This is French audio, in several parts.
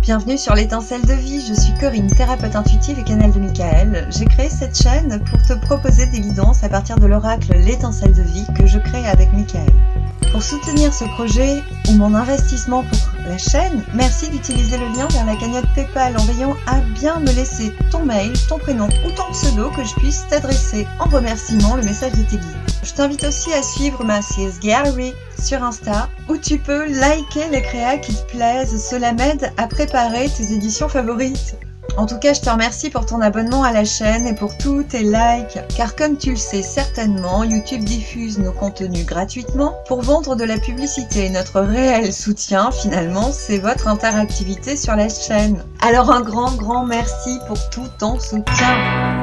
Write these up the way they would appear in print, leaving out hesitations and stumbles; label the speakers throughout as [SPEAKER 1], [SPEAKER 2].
[SPEAKER 1] Bienvenue sur l'étincelle de vie, je suis Corinne, thérapeute intuitive et canal de Michael. J'ai créé cette chaîne pour te proposer des guidances à partir de l'oracle l'étincelle de vie que je crée avec Michael. Pour soutenir ce projet ou mon investissement pour la chaîne, merci d'utiliser le lien vers la cagnotte PayPal en veillant à bien me laisser ton mail, ton prénom ou ton pseudo que je puisse t'adresser en remerciement le message de tes guides. Je t'invite aussi à suivre ma CS Gallery sur Insta où tu peux liker les créas qui te plaisent, cela m'aide à préparer tes éditions favorites. En tout cas, je te remercie pour ton abonnement à la chaîne et pour tous tes likes, car comme tu le sais certainement, YouTube diffuse nos contenus gratuitement pour vendre de la publicité. Notre réel soutien, finalement, c'est votre interactivité sur la chaîne. Alors un grand merci pour tout ton soutien.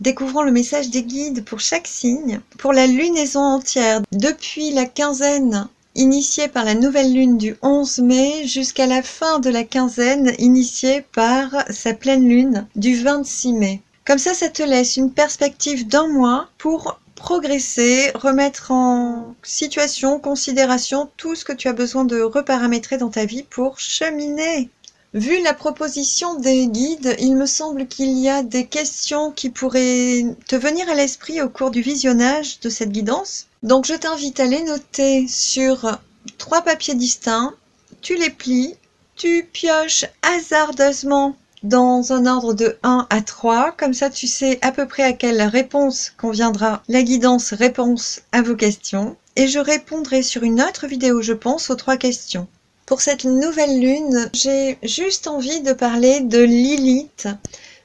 [SPEAKER 1] Découvrons le message des guides pour chaque signe, pour la lunaison entière, depuis la quinzaine initiée par la nouvelle lune du 11 mai jusqu'à la fin de la quinzaine initiée par sa pleine lune du 26 mai. Comme ça te laisse une perspective d'un mois pour progresser, remettre en situation, considération tout ce que tu as besoin de reparamétrer dans ta vie pour cheminer. Vu la proposition des guides, il me semble qu'il y a des questions qui pourraient te venir à l'esprit au cours du visionnage de cette guidance. Donc je t'invite à les noter sur 3 papiers distincts, tu les plies, tu pioches hasardeusement dans un ordre de 1 à 3, comme ça tu sais à peu près à quelle réponse conviendra la guidance réponse à vos questions. Et je répondrai sur une autre vidéo, je pense, aux 3 questions. Pour cette nouvelle lune, j'ai juste envie de parler de Lilith,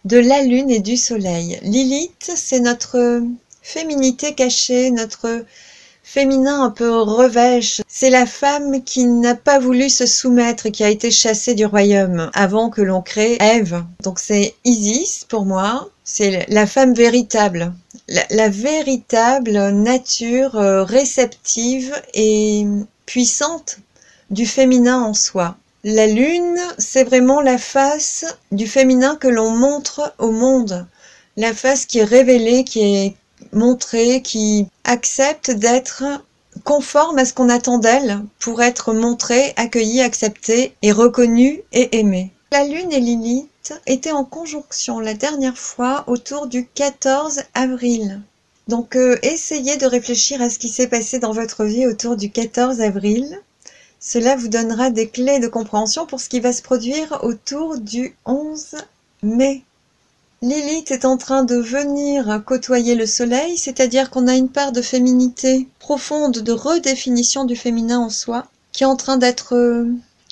[SPEAKER 1] de la lune et du soleil. Lilith, c'est notre féminité cachée, notre féminin un peu revêche. C'est la femme qui n'a pas voulu se soumettre et qui a été chassée du royaume avant que l'on crée Ève. Donc c'est Isis pour moi, c'est la femme véritable. La véritable nature réceptive et puissante du féminin en soi. La lune, c'est vraiment la face du féminin que l'on montre au monde. La face qui est révélée, qui est montrée, qui accepte d'être conforme à ce qu'on attend d'elle pour être montrée, accueillie, acceptée et reconnue et aimée. La lune et Lilith étaient en conjonction la dernière fois autour du 14 avril. Donc essayez de réfléchir à ce qui s'est passé dans votre vie autour du 14 avril. Cela vous donnera des clés de compréhension pour ce qui va se produire autour du 11 mai. Lilith est en train de venir côtoyer le soleil, c'est-à-dire qu'on a une part de féminité profonde, de redéfinition du féminin en soi, qui est en train d'être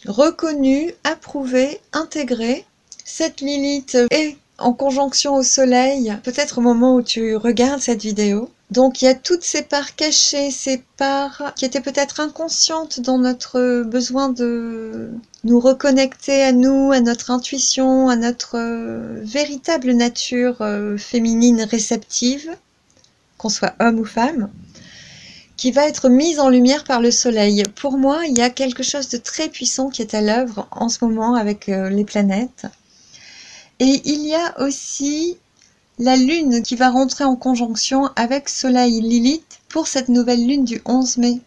[SPEAKER 1] reconnue, approuvée, intégrée. Cette Lilith est en conjonction au soleil, peut-être au moment où tu regardes cette vidéo. Donc il y a toutes ces parts cachées, ces parts qui étaient peut-être inconscientes dans notre besoin de nous reconnecter à nous, à notre intuition, à notre véritable nature féminine réceptive, qu'on soit homme ou femme, qui va être mise en lumière par le soleil. Pour moi, il y a quelque chose de très puissant qui est à l'œuvre en ce moment avec les planètes. Et il y a aussi la lune qui va rentrer en conjonction avec Soleil Lilith pour cette nouvelle lune du 11 mai.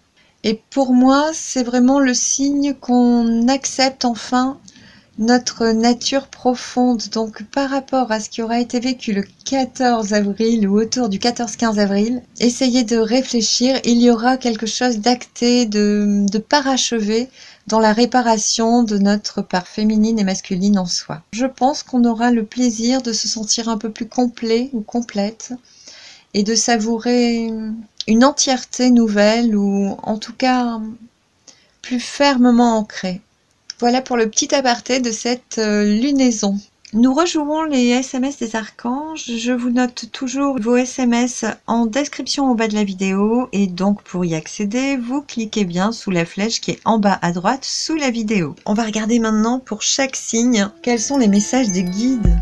[SPEAKER 1] Et pour moi, c'est vraiment le signe qu'on accepte enfin notre nature profonde. Donc par rapport à ce qui aura été vécu le 14 avril ou autour du 14-15 avril, essayez de réfléchir. Il y aura quelque chose d'acté, de parachevé dans la réparation de notre part féminine et masculine en soi. Je pense qu'on aura le plaisir de se sentir un peu plus complet ou complète et de savourer une entièreté nouvelle ou en tout cas plus fermement ancrée. Voilà pour le petit aparté de cette lunaison. Nous rejouons les SMS des archanges. Je vous note toujours vos SMS en description au bas de la vidéo et donc pour y accéder, vous cliquez bien sous la flèche qui est en bas à droite sous la vidéo. On va regarder maintenant pour chaque signe quels sont les messages des guides.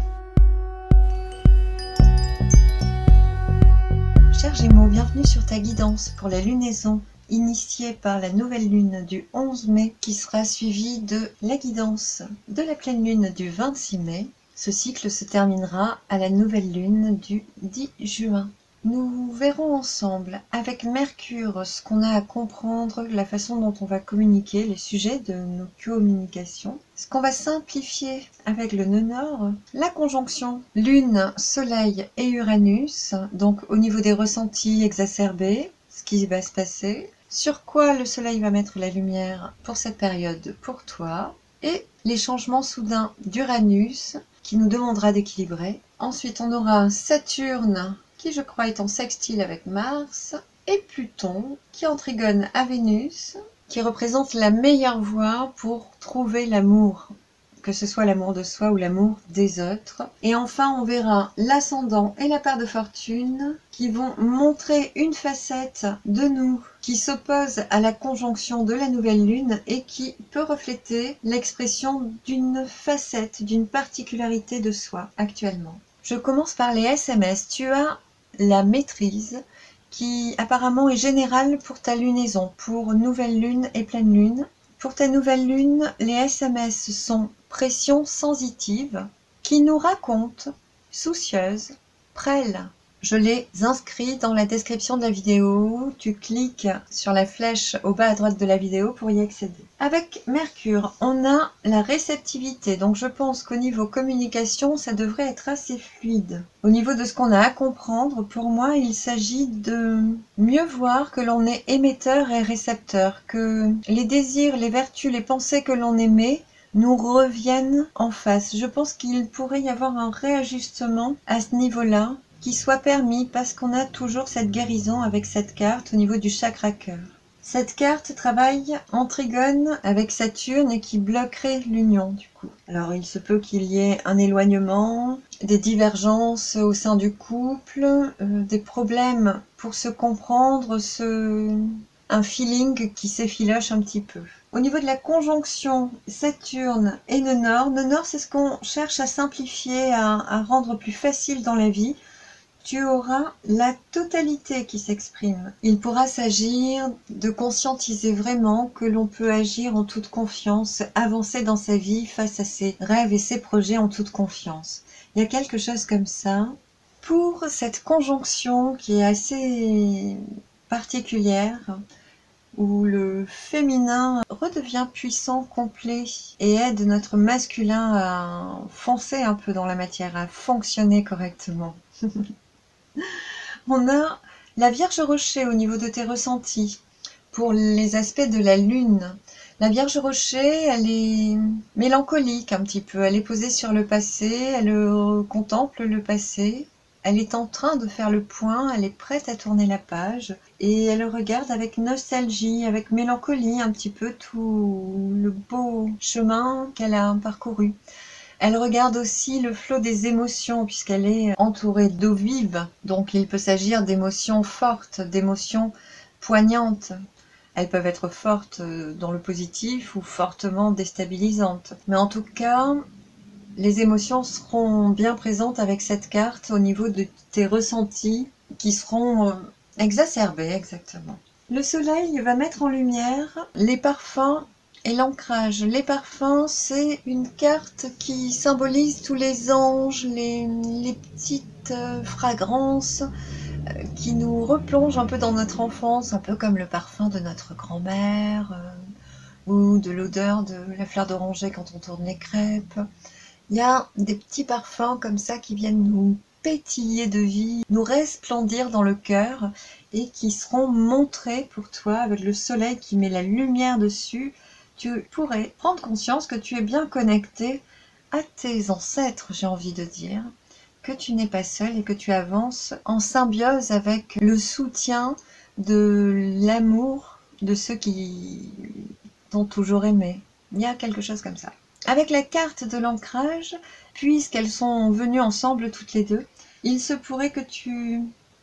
[SPEAKER 1] Cher Gémeaux, bienvenue sur ta guidance pour la lunaison initiée par la nouvelle lune du 11 mai qui sera suivie de la guidance de la pleine lune du 26 mai. Ce cycle se terminera à la nouvelle lune du 10 juin. Nous verrons ensemble avec Mercure ce qu'on a à comprendre, la façon dont on va communiquer, les sujets de nos communications. Ce qu'on va simplifier avec le nœud nord, la conjonction Lune, Soleil et Uranus, donc au niveau des ressentis exacerbés, ce qui va se passer, sur quoi le Soleil va mettre la lumière pour cette période pour toi, et les changements soudains d'Uranus qui nous demandera d'équilibrer. Ensuite, on aura Saturne qui, je crois, est en sextile avec Mars, et Pluton qui est en trigone à Vénus, qui représente la meilleure voie pour trouver l'amour, que ce soit l'amour de soi ou l'amour des autres. Et enfin, on verra l'ascendant et la paire de fortune qui vont montrer une facette de nous qui s'oppose à la conjonction de la nouvelle lune et qui peut refléter l'expression d'une facette, d'une particularité de soi actuellement. Je commence par les SMS. Tu as la maîtrise qui apparemment est générale pour ta lunaison, pour nouvelle lune et pleine lune. Pour ta nouvelle lune, les SMS sont pression sensitive qui nous raconte, soucieuse, prêle. Je les inscris dans la description de la vidéo. Tu cliques sur la flèche au bas à droite de la vidéo pour y accéder. Avec Mercure, on a la réceptivité. Donc je pense qu'au niveau communication, ça devrait être assez fluide. Au niveau de ce qu'on a à comprendre, pour moi, il s'agit de mieux voir que l'on est émetteur et récepteur, que les désirs, les vertus, les pensées que l'on émet nous reviennent en face. Je pense qu'il pourrait y avoir un réajustement à ce niveau-là qui soit permis parce qu'on a toujours cette guérison avec cette carte au niveau du chakra cœur. Cette carte travaille en trigone avec Saturne et qui bloquerait l'union du coup. Alors il se peut qu'il y ait un éloignement, des divergences au sein du couple, des problèmes pour se comprendre, un feeling qui s'effiloche un petit peu. Au niveau de la conjonction Saturne et nœud nord c'est ce qu'on cherche à simplifier, à rendre plus facile dans la vie. Tu auras la totalité qui s'exprime. Il pourra s'agir de conscientiser vraiment que l'on peut agir en toute confiance, avancer dans sa vie face à ses rêves et ses projets en toute confiance. Il y a quelque chose comme ça. Pour cette conjonction qui est assez particulière, où le féminin redevient puissant, complet et aide notre masculin à foncer un peu dans la matière, à fonctionner correctement. On a la Vierge Rocher au niveau de tes ressentis pour les aspects de la Lune. La Vierge Rocher, elle est mélancolique un petit peu, elle est posée sur le passé, elle contemple le passé, elle est en train de faire le point, elle est prête à tourner la page et elle regarde avec nostalgie, avec mélancolie un petit peu tout le beau chemin qu'elle a parcouru. Elle regarde aussi le flot des émotions puisqu'elle est entourée d'eau vive, donc il peut s'agir d'émotions fortes, d'émotions poignantes. Elles peuvent être fortes dans le positif ou fortement déstabilisantes. Mais en tout cas, les émotions seront bien présentes avec cette carte au niveau de tes ressentis qui seront exacerbés, exactement. Le soleil va mettre en lumière les parfums et l'ancrage. Les parfums, c'est une carte qui symbolise tous les anges, les petites fragrances qui nous replongent un peu dans notre enfance, un peu comme le parfum de notre grand-mère ou de l'odeur de la fleur d'oranger quand on tourne les crêpes. Il y a des petits parfums comme ça qui viennent nous pétiller de vie, nous resplendir dans le cœur et qui seront montrés pour toi avec le soleil qui met la lumière dessus. Tu pourrais prendre conscience que tu es bien connecté à tes ancêtres, j'ai envie de dire, que tu n'es pas seul et que tu avances en symbiose avec le soutien de l'amour de ceux qui t'ont toujours aimé. Il y a quelque chose comme ça. Avec la carte de l'ancrage, puisqu'elles sont venues ensemble toutes les deux, il se pourrait que tu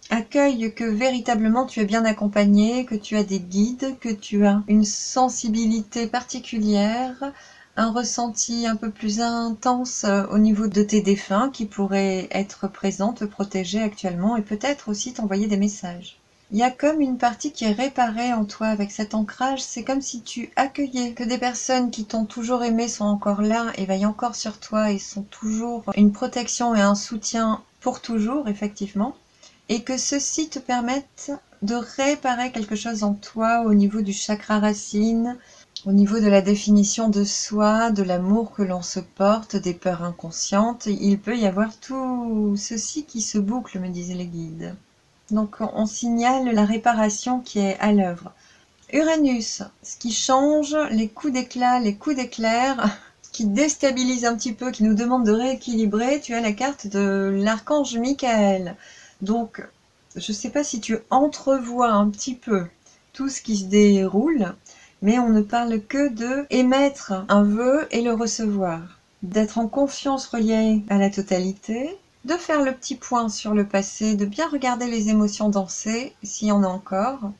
[SPEAKER 1] accueilles que véritablement tu es bien accompagné, que tu as des guides, que tu as une sensibilité particulière, un ressenti un peu plus intense au niveau de tes défunts qui pourraient être présents, te protéger actuellement et peut-être aussi t'envoyer des messages. Il y a comme une partie qui est réparée en toi avec cet ancrage. C'est comme si tu accueillais que des personnes qui t'ont toujours aimé sont encore là et veillent encore sur toi et sont toujours une protection et un soutien pour toujours, effectivement. et que ceci te permette de réparer quelque chose en toi au niveau du chakra racine, au niveau de la définition de soi, de l'amour que l'on se porte, des peurs inconscientes. Il peut y avoir tout ceci qui se boucle, me disaient les guides. Donc on signale la réparation qui est à l'œuvre. Uranus, ce qui change, les coups d'éclat, les coups d'éclair, qui déstabilise un petit peu, qui nous demande de rééquilibrer, tu as la carte de l'archange Michael. Donc, je ne sais pas si tu entrevois un petit peu tout ce qui se déroule, mais on ne parle que de émettre un vœu et le recevoir, d'être en confiance reliée à la totalité, de faire le petit point sur le passé, de bien regarder les émotions danser, s'il y en a encore,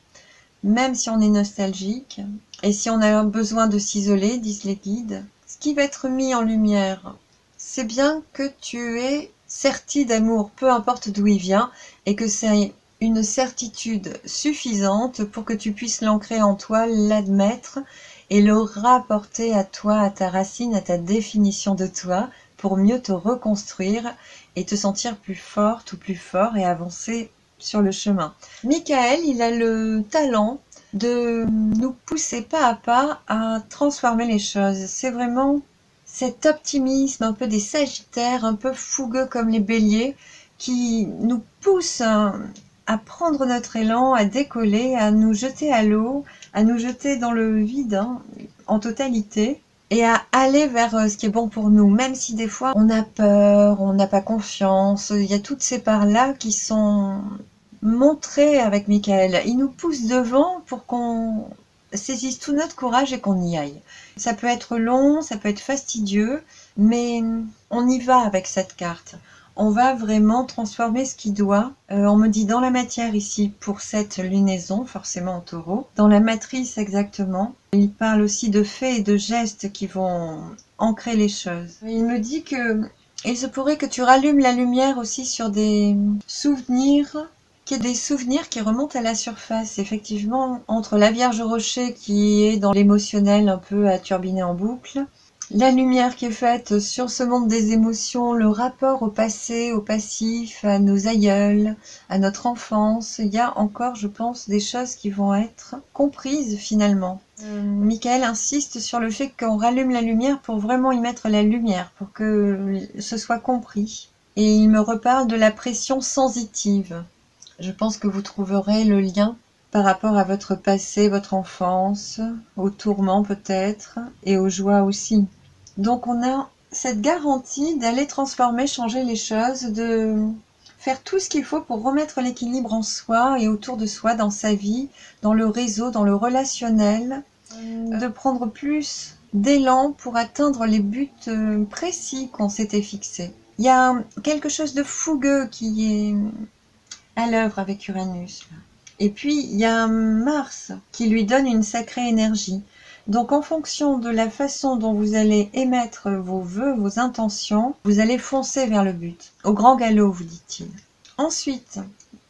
[SPEAKER 1] même si on est nostalgique, et si on a besoin de s'isoler, disent les guides. Ce qui va être mis en lumière, c'est bien que tu es serti d'amour, peu importe d'où il vient, et que c'est une certitude suffisante pour que tu puisses l'ancrer en toi, l'admettre, et le rapporter à toi, à ta racine, à ta définition de toi, pour mieux te reconstruire et te sentir plus forte ou plus fort et avancer sur le chemin. Michael, il a le talent de nous pousser pas à pas à transformer les choses. C'est vraiment cet optimisme un peu des Sagittaires, un peu fougueux comme les Béliers, qui nous pousse à prendre notre élan, à décoller, à nous jeter à l'eau, à nous jeter dans le vide en totalité, et à aller vers ce qui est bon pour nous, même si des fois on a peur, on n'a pas confiance. Il y a toutes ces parts-là qui sont montrées avec Michael. Il nous pousse devant pour qu'on saisisse tout notre courage et qu'on y aille. Ça peut être long, ça peut être fastidieux, mais on y va avec cette carte. On va vraiment transformer ce qui doit. On me dit dans la matière ici pour cette lunaison, forcément en taureau. Dans la matrice exactement. Il parle aussi de faits et de gestes qui vont ancrer les choses. Il me dit que il se pourrait que tu rallumes la lumière aussi sur des souvenirs, qu'il y ait des souvenirs qui remontent à la surface. Effectivement, entre la Vierge Rocher qui est dans l'émotionnel un peu à turbiner en boucle, la lumière qui est faite sur ce monde des émotions, le rapport au passé, au passif, à nos aïeuls, à notre enfance, il y a encore, je pense, des choses qui vont être comprises finalement. Michael insiste sur le fait qu'on rallume la lumière pour vraiment y mettre la lumière, pour que ce soit compris. Et il me reparle de la pression sensitive. Je pense que vous trouverez le lien par rapport à votre passé, votre enfance, aux tourments peut-être, et aux joies aussi. Donc on a cette garantie d'aller transformer, changer les choses, de faire tout ce qu'il faut pour remettre l'équilibre en soi et autour de soi, dans sa vie, dans le réseau, dans le relationnel, de prendre plus d'élan pour atteindre les buts précis qu'on s'était fixés. Il y a quelque chose de fougueux qui est à l'œuvre avec Uranus. Et puis il y a Mars qui lui donne une sacrée énergie. Donc en fonction de la façon dont vous allez émettre vos vœux, vos intentions, vous allez foncer vers le but. Au grand galop, vous dit-il. Ensuite,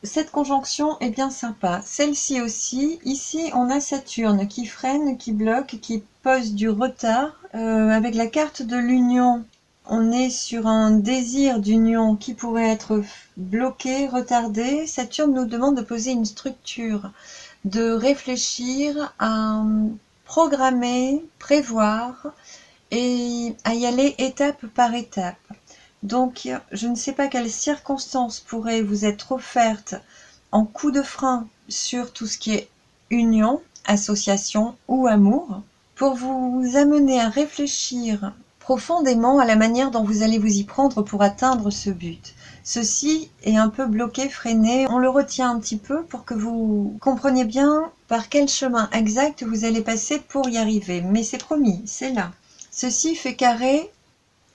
[SPEAKER 1] cette conjonction est bien sympa. Celle-ci aussi, ici on a Saturne qui freine, qui bloque, qui pose du retard. Avec la carte de l'union, on est sur un désir d'union qui pourrait être bloqué, retardé. Saturne nous demande de poser une structure, de réfléchir à programmer, prévoir et à y aller étape par étape. Donc, je ne sais pas quelles circonstances pourraient vous être offertes en coup de frein sur tout ce qui est union, association ou amour, pour vous amener à réfléchir profondément à la manière dont vous allez vous y prendre pour atteindre ce but. Ceci est un peu bloqué, freiné, on le retient un petit peu pour que vous compreniez bien par quel chemin exact vous allez passer pour y arriver. Mais c'est promis, c'est là. Ceci fait carré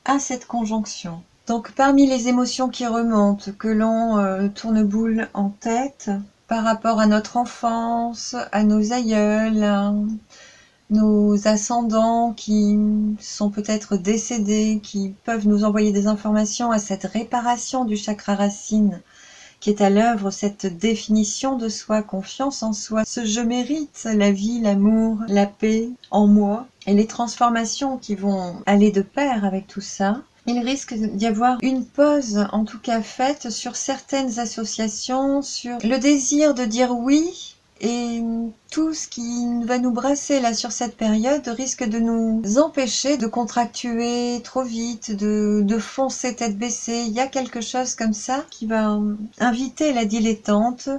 [SPEAKER 1] à cette conjonction. Donc parmi les émotions qui remontent, que l'on tourne boule en tête, par rapport à notre enfance, à nos aïeuls, à nos ascendants qui sont peut-être décédés, qui peuvent nous envoyer des informations à cette réparation du chakra racine qui est à l'œuvre, cette définition de soi, confiance en soi, ce je mérite la vie, l'amour, la paix en moi, et les transformations qui vont aller de pair avec tout ça. Il risque d'y avoir une pause, en tout cas faite, sur certaines associations, sur le désir de dire oui, et tout ce qui va nous brasser là sur cette période risque de nous empêcher de contractuer trop vite, de foncer tête baissée. Il y a quelque chose comme ça qui va inviter la dilettante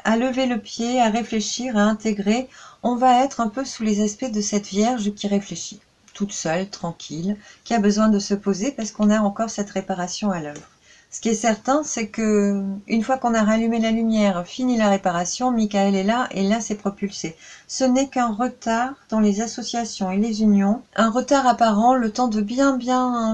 [SPEAKER 1] à lever le pied, à réfléchir, à intégrer. On va être un peu sous les aspects de cette Vierge qui réfléchit, toute seule, tranquille, qui a besoin de se poser parce qu'on a encore cette réparation à l'œuvre. Ce qui est certain, c'est que une fois qu'on a rallumé la lumière, fini la réparation, Michael est là et là c'est propulsé. Ce n'est qu'un retard dans les associations et les unions, un retard apparent, le temps de bien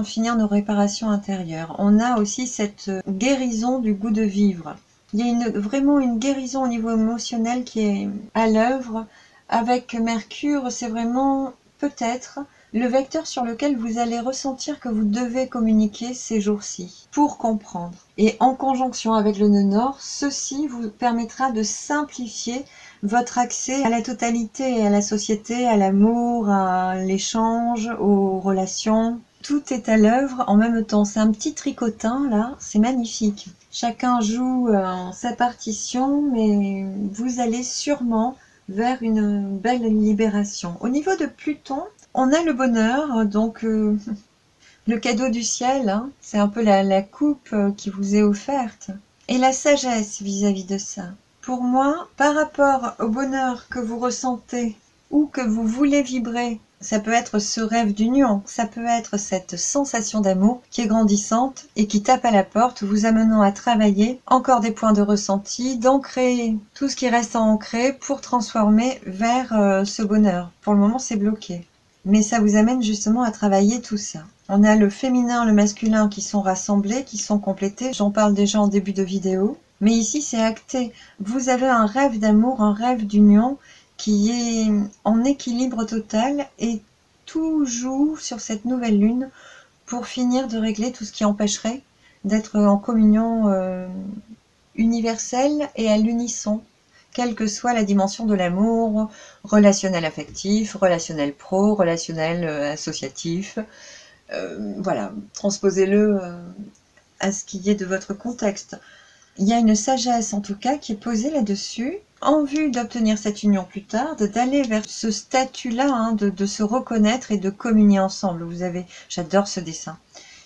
[SPEAKER 1] finir nos réparations intérieures. On a aussi cette guérison du goût de vivre. Il y a vraiment une guérison au niveau émotionnel qui est à l'œuvre. Avec Mercure, c'est vraiment peut-être le vecteur sur lequel vous allez ressentir que vous devez communiquer ces jours-ci pour comprendre. Et en conjonction avec le nœud nord, ceci vous permettra de simplifier votre accès à la totalité, à la société, à l'amour, à l'échange, aux relations. Tout est à l'œuvre en même temps. C'est un petit tricotin là, c'est magnifique. Chacun joue sa partition, mais vous allez sûrement vers une belle libération. Au niveau de Pluton, on a le bonheur, donc le cadeau du ciel, hein, c'est un peu la coupe qui vous est offerte. Et la sagesse vis-à-vis de ça. Pour moi, par rapport au bonheur que vous ressentez ou que vous voulez vibrer, ça peut être ce rêve d'union, ça peut être cette sensation d'amour qui est grandissante et qui tape à la porte, vous amenant à travailler encore des points de ressenti, d'ancrer tout ce qui reste à ancrer pour transformer vers ce bonheur. Pour le moment, c'est bloqué. Mais ça vous amène justement à travailler tout ça. On a le féminin, le masculin qui sont rassemblés, qui sont complétés. J'en parle déjà en début de vidéo. Mais ici, c'est acté. Vous avez un rêve d'amour, un rêve d'union qui est en équilibre total et tout joue sur cette nouvelle lune pour finir de régler tout ce qui empêcherait d'être en communion universelle et à l'unisson, quelle que soit la dimension de l'amour, relationnel affectif, relationnel pro, relationnel associatif. Voilà, transposez-le à ce qui est de votre contexte. Il y a une sagesse en tout cas qui est posée là-dessus, en vue d'obtenir cette union plus tard, d'aller vers ce statut-là, hein, de se reconnaître et de communier ensemble. Vous avez, j'adore ce dessin.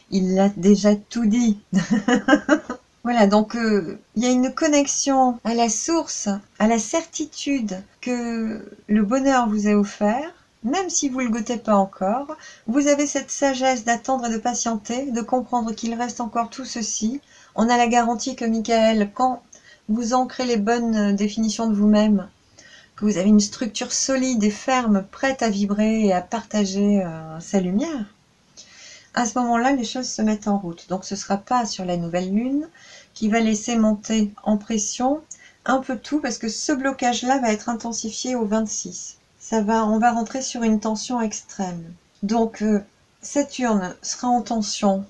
[SPEAKER 1] Il l'a déjà tout dit. Voilà, donc il y a une connexion à la source, à la certitude que le bonheur vous est offert, même si vous ne le goûtez pas encore. Vous avez cette sagesse d'attendre et de patienter, de comprendre qu'il reste encore tout ceci. On a la garantie que Michael, quand vous ancrez les bonnes définitions de vous-même, que vous avez une structure solide et ferme, prête à vibrer et à partager sa lumière, à ce moment-là, les choses se mettent en route. Donc ce ne sera pas sur la nouvelle lune qui va laisser monter en pression un peu tout, parce que ce blocage-là va être intensifié au 26. On va rentrer sur une tension extrême. Donc Saturne sera en tension,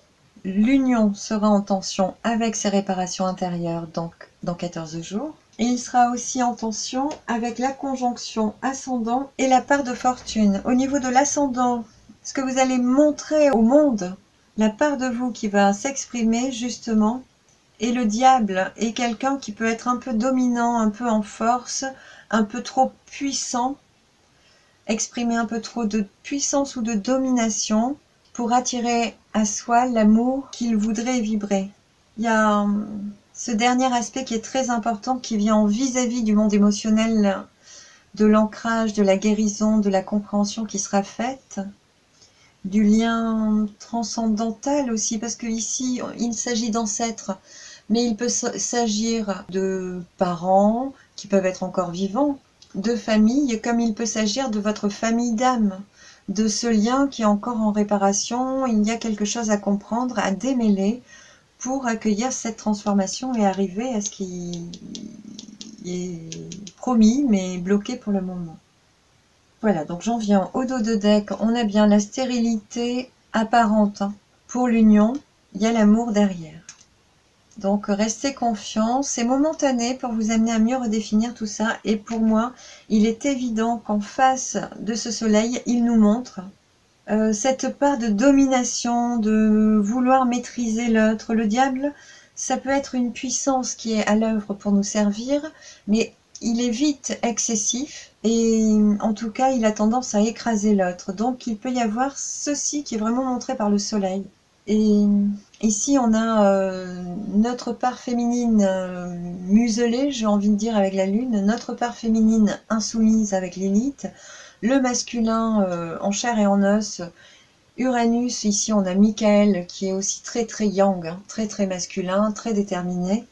[SPEAKER 1] l'union sera en tension avec ses réparations intérieures, donc dans 14 jours. Et il sera aussi en tension avec la conjonction ascendant et la part de fortune. Au niveau de l'ascendant, ce que vous allez montrer au monde, la part de vous qui va s'exprimer justement, et le diable est quelqu'un qui peut être un peu dominant, un peu en force, un peu trop puissant, exprimer un peu trop de puissance ou de domination pour attirer à soi l'amour qu'il voudrait vibrer. Il y a ce dernier aspect qui est très important, qui vient en vis-à-vis du monde émotionnel, de l'ancrage, de la guérison, de la compréhension qui sera faite, du lien transcendantal aussi, parce que ici il s'agit d'ancêtres, mais il peut s'agir de parents qui peuvent être encore vivants, de famille, comme il peut s'agir de votre famille d'âme, de ce lien qui est encore en réparation. Il y a quelque chose à comprendre, à démêler pour accueillir cette transformation et arriver à ce qui est promis mais bloqué pour le moment. Voilà, donc j'en viens au dos de deck. On a bien la stérilité apparente pour l'union, il y a l'amour derrière. Donc restez confiants, c'est momentané pour vous amener à mieux redéfinir tout ça. Et pour moi, il est évident qu'en face de ce soleil, il nous montre cette part de domination, de vouloir maîtriser l'autre. Le diable, ça peut être une puissance qui est à l'œuvre pour nous servir, mais il est vite excessif et en tout cas, il a tendance à écraser l'autre. Donc, il peut y avoir ceci qui est vraiment montré par le soleil. Et ici, on a notre part féminine muselée, j'ai envie de dire, avec la lune, notre part féminine insoumise avec Lilith, le masculin en chair et en os, Uranus. Ici, on a Michael qui est aussi très très yang, hein, très très masculin, très déterminé.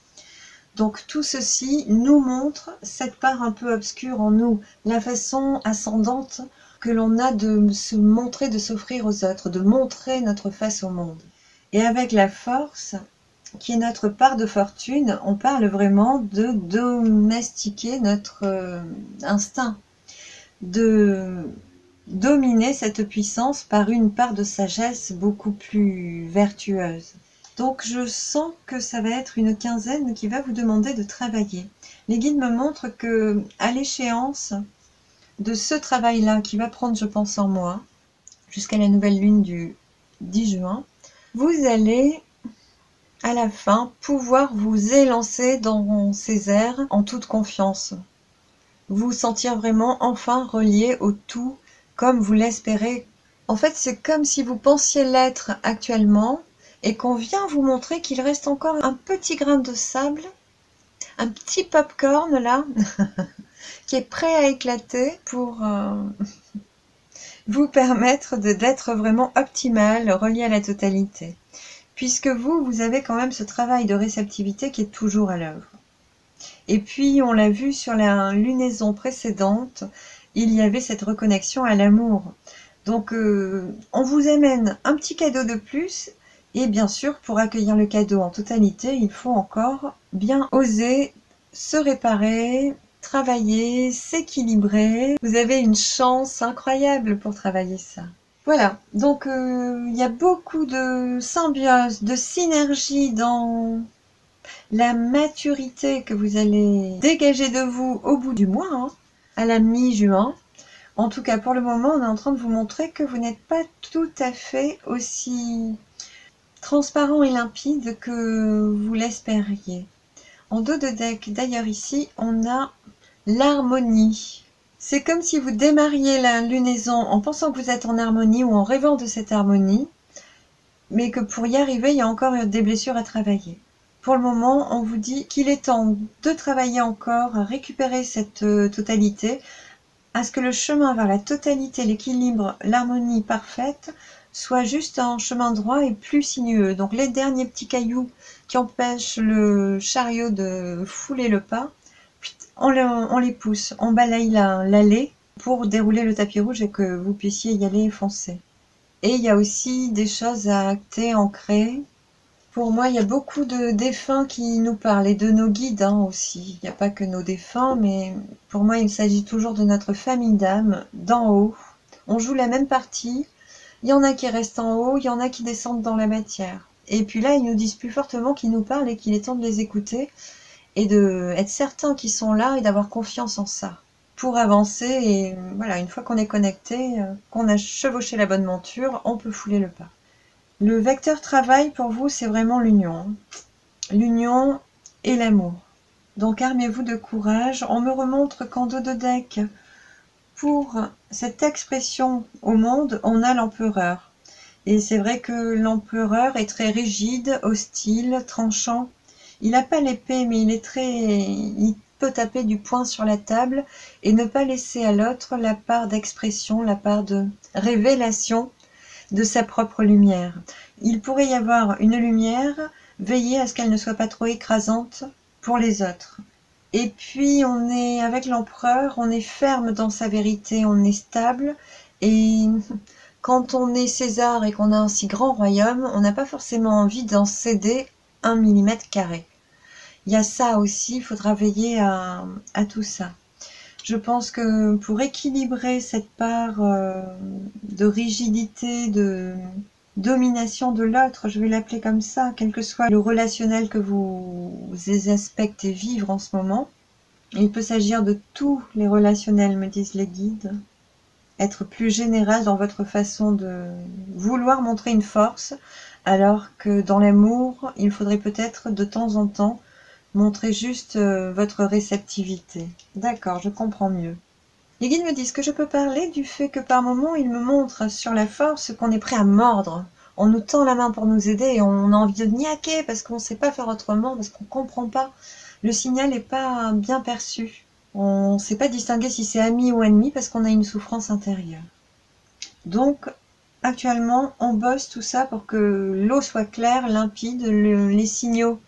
[SPEAKER 1] Donc tout ceci nous montre cette part un peu obscure en nous, la façon ascendante que l'on a de se montrer, de s'offrir aux autres, de montrer notre face au monde. Et avec la force, qui est notre part de fortune, on parle vraiment de domestiquer notre instinct, de dominer cette puissance par une part de sagesse beaucoup plus vertueuse. Donc je sens que ça va être une quinzaine qui va vous demander de travailler. Les guides me montrent que à l'échéance de ce travail-là, qui va prendre, je pense, en mois, jusqu'à la nouvelle lune du 10 juin, vous allez, à la fin, pouvoir vous élancer dans ces airs en toute confiance. Vous sentir vraiment enfin relié au tout, comme vous l'espérez. En fait, c'est comme si vous pensiez l'être actuellement, et qu'on vient vous montrer qu'il reste encore un petit grain de sable, un petit popcorn là, qui est prêt à éclater pour vous permettre d'être vraiment optimal, relié à la totalité. Puisque vous avez quand même ce travail de réceptivité qui est toujours à l'œuvre. Et puis, on l'a vu sur la lunaison précédente, il y avait cette reconnexion à l'amour. Donc, on vous amène un petit cadeau de plus. Et bien sûr, pour accueillir le cadeau en totalité, il faut encore bien oser se réparer, travailler, s'équilibrer. Vous avez une chance incroyable pour travailler ça. Voilà, donc il y a beaucoup de symbiose, de synergie dans la maturité que vous allez dégager de vous au bout du mois, hein, à la mi-juin. En tout cas, pour le moment, on est en train de vous montrer que vous n'êtes pas tout à fait aussi transparent et limpide que vous l'espériez. En dos de deck, d'ailleurs ici, on a l'harmonie. C'est comme si vous démarriez la lunaison en pensant que vous êtes en harmonie ou en rêvant de cette harmonie, mais que pour y arriver, il y a encore des blessures à travailler. Pour le moment, on vous dit qu'il est temps de travailler encore, à récupérer cette totalité, à ce que le chemin vers la totalité, l'équilibre, l'harmonie parfaite soit juste un chemin droit et plus sinueux. Donc les derniers petits cailloux qui empêchent le chariot de fouler le pas, on les pousse, on balaye l'allée pour dérouler le tapis rouge et que vous puissiez y aller foncer. Et il y a aussi des choses à acter, ancrer. Pour moi, il y a beaucoup de défunts qui nous parlent et de nos guides aussi. Il n'y a pas que nos défunts, mais pour moi, il s'agit toujours de notre famille d'âmes d'en haut. On joue la même partie. Il y en a qui restent en haut, il y en a qui descendent dans la matière. Et puis là, ils nous disent plus fortement qu'ils nous parlent et qu'il est temps de les écouter et d'être certains qu'ils sont là et d'avoir confiance en ça pour avancer. Et voilà, une fois qu'on est connecté, qu'on a chevauché la bonne monture, on peut fouler le pas. Le vecteur travail pour vous, c'est vraiment l'union. L'union et l'amour. Donc armez-vous de courage. On me remontre qu'en dos de deck, pour cette expression au monde, on a l'empereur. Et c'est vrai que l'empereur est très rigide, hostile, tranchant. Il n'a pas l'épée, mais il peut taper du poing sur la table et ne pas laisser à l'autre la part d'expression, la part de révélation de sa propre lumière. Il pourrait y avoir une lumière, veiller à ce qu'elle ne soit pas trop écrasante pour les autres. Et puis on est avec l'empereur, on est ferme dans sa vérité, on est stable. Et quand on est César et qu'on a un si grand royaume, on n'a pas forcément envie d'en céder 1 mm². Il y a ça aussi, il faudra veiller à tout ça. Je pense que pour équilibrer cette part de rigidité, de domination de l'autre, je vais l'appeler comme ça, quel que soit le relationnel que vous aspectez vivre en ce moment, il peut s'agir de tous les relationnels, me disent les guides. être plus général dans votre façon de vouloir montrer une force, alors que dans l'amour, il faudrait peut-être de temps en temps montrer juste votre réceptivité. D'accord, je comprends mieux. Les guides me disent que je peux parler du fait que par moments, ils me montrent sur la force qu'on est prêt à mordre. On nous tend la main pour nous aider et on a envie de niaquer parce qu'on ne sait pas faire autrement, parce qu'on ne comprend pas. Le signal n'est pas bien perçu. On ne sait pas distinguer si c'est ami ou ennemi parce qu'on a une souffrance intérieure. Donc, actuellement, on bosse tout ça pour que l'eau soit claire, limpide, les signaux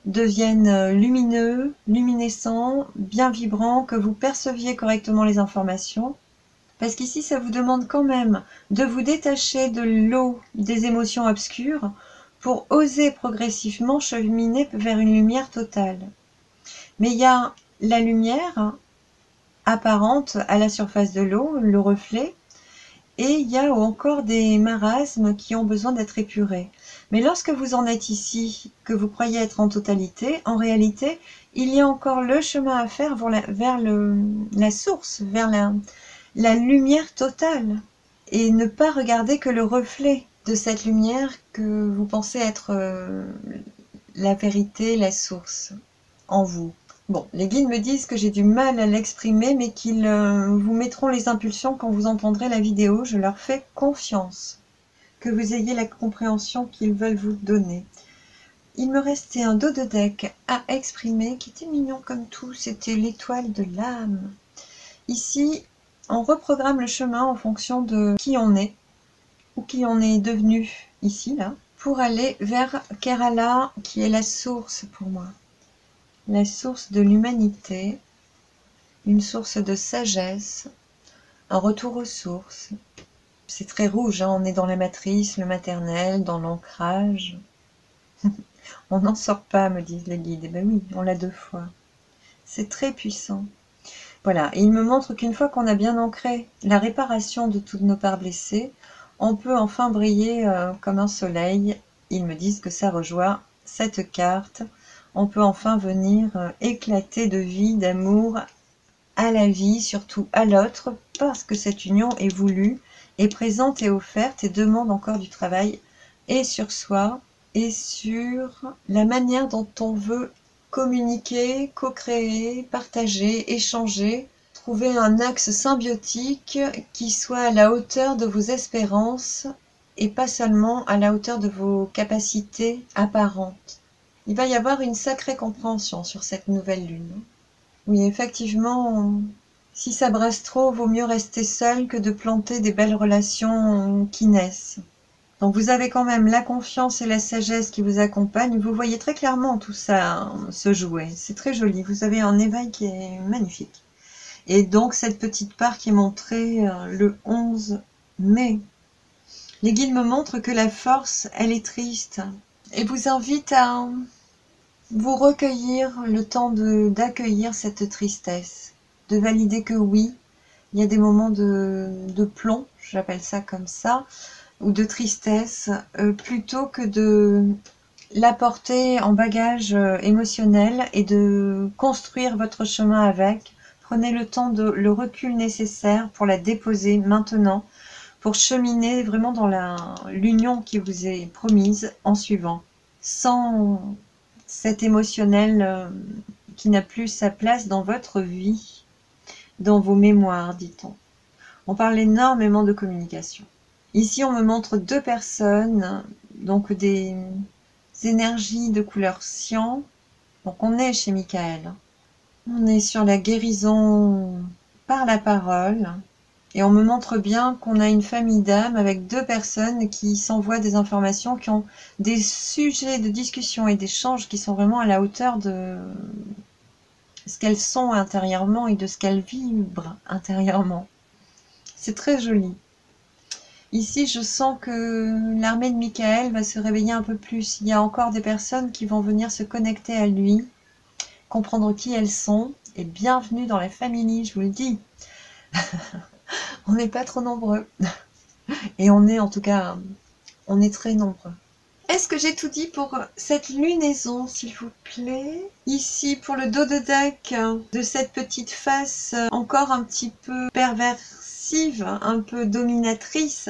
[SPEAKER 1] deviennent lumineux, luminescents, bien vibrants, que vous perceviez correctement les informations. Parce qu'ici, ça vous demande quand même de vous détacher de l'eau des émotions obscures pour oser progressivement cheminer vers une lumière totale. Mais il y a la lumière apparente à la surface de l'eau, le reflet, et il y a encore des marasmes qui ont besoin d'être épurés. Mais lorsque vous en êtes ici, que vous croyez être en totalité, en réalité, il y a encore le chemin à faire vers la source, vers la lumière totale. Et ne pas regarder que le reflet de cette lumière que vous pensez être la vérité, la source en vous. Bon, les guides me disent que j'ai du mal à l'exprimer, mais qu'ils vous mettront les impulsions quand vous entendrez la vidéo. Je leur fais confiance. Que vous ayez la compréhension qu'ils veulent vous donner. Il me restait un dos de deck à exprimer qui était mignon comme tout. C'était l'étoile de l'âme. Ici, on reprogramme le chemin en fonction de qui on est, ou qui on est devenu ici, là, pour aller vers Kerala, qui est la source pour moi. La source de l'humanité, une source de sagesse, un retour aux sources. C'est très rouge, hein, on est dans la matrice, le maternel, dans l'ancrage. On n'en sort pas, me disent les guides. Eh ben oui, on l'a 2 fois. C'est très puissant. Voilà, et il me montre qu'une fois qu'on a bien ancré la réparation de toutes nos parts blessées, on peut enfin briller comme un soleil. Ils me disent que ça rejoint cette carte. On peut enfin venir éclater de vie, d'amour à la vie, surtout à l'autre, parce que cette union est voulue, est présente et offerte et demande encore du travail, et sur soi, et sur la manière dont on veut communiquer, co-créer, partager, échanger, trouver un axe symbiotique qui soit à la hauteur de vos espérances et pas seulement à la hauteur de vos capacités apparentes. Il va y avoir une sacrée compréhension sur cette nouvelle lune. Oui, effectivement, si ça brasse trop, vaut mieux rester seul que de planter des belles relations qui naissent. Donc vous avez quand même la confiance et la sagesse qui vous accompagnent. Vous voyez très clairement tout ça se jouer. C'est très joli. Vous avez un éveil qui est magnifique. Et donc cette petite part qui est montrée le 11 mai. Les guides me montrent que la force, elle est triste. Et vous invitent à vous recueillir le temps d'accueillir cette tristesse. De valider que oui, il y a des moments de plomb, j'appelle ça comme ça, ou de tristesse, plutôt que de l'apporter en bagage émotionnel et de construire votre chemin avec. Prenez le temps le recul nécessaire pour la déposer maintenant, pour cheminer vraiment dans l'union qui vous est promise en suivant, sans cet émotionnel qui n'a plus sa place dans votre vie, dans vos mémoires, dit-on. On parle énormément de communication. Ici, on me montre 2 personnes, donc des énergies de couleur cyan. Donc on est chez Michael. On est sur la guérison par la parole. Et on me montre bien qu'on a une famille d'âmes avec 2 personnes qui s'envoient des informations, qui ont des sujets de discussion et d'échange qui sont vraiment à la hauteur de ce qu'elles sont intérieurement et de ce qu'elles vibrent intérieurement. C'est très joli. Ici, je sens que l'armée de Michael va se réveiller un peu plus. Il y a encore des personnes qui vont venir se connecter à lui, comprendre qui elles sont, et bienvenue dans la famille, je vous le dis. On n'est pas trop nombreux. Et on est en tout cas, on est très nombreux. Est-ce que j'ai tout dit pour cette lunaison, s'il vous plaît? Ici, pour le dos de deck de cette petite face encore un petit peu perversive, agressive, un peu dominatrice,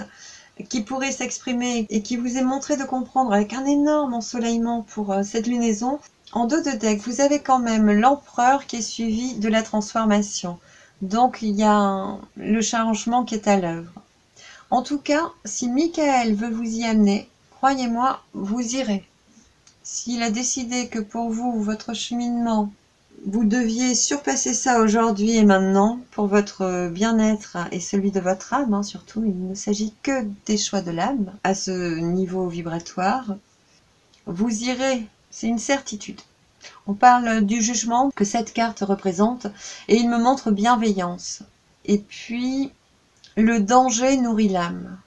[SPEAKER 1] qui pourrait s'exprimer et qui vous est montré de comprendre avec un énorme ensoleillement pour cette lunaison, en dos de deck, vous avez quand même l'empereur qui est suivi de la transformation. Donc il y a le changement qui est à l'œuvre. En tout cas, si Michael veut vous y amener, croyez-moi, vous irez. S'il a décidé que pour vous, votre cheminement, vous deviez surpasser ça aujourd'hui et maintenant pour votre bien-être et celui de votre âme, surtout, il ne s'agit que des choix de l'âme à ce niveau vibratoire, vous irez, c'est une certitude. On parle du jugement que cette carte représente et il me montre bienveillance. Et puis, le danger nourrit l'âme.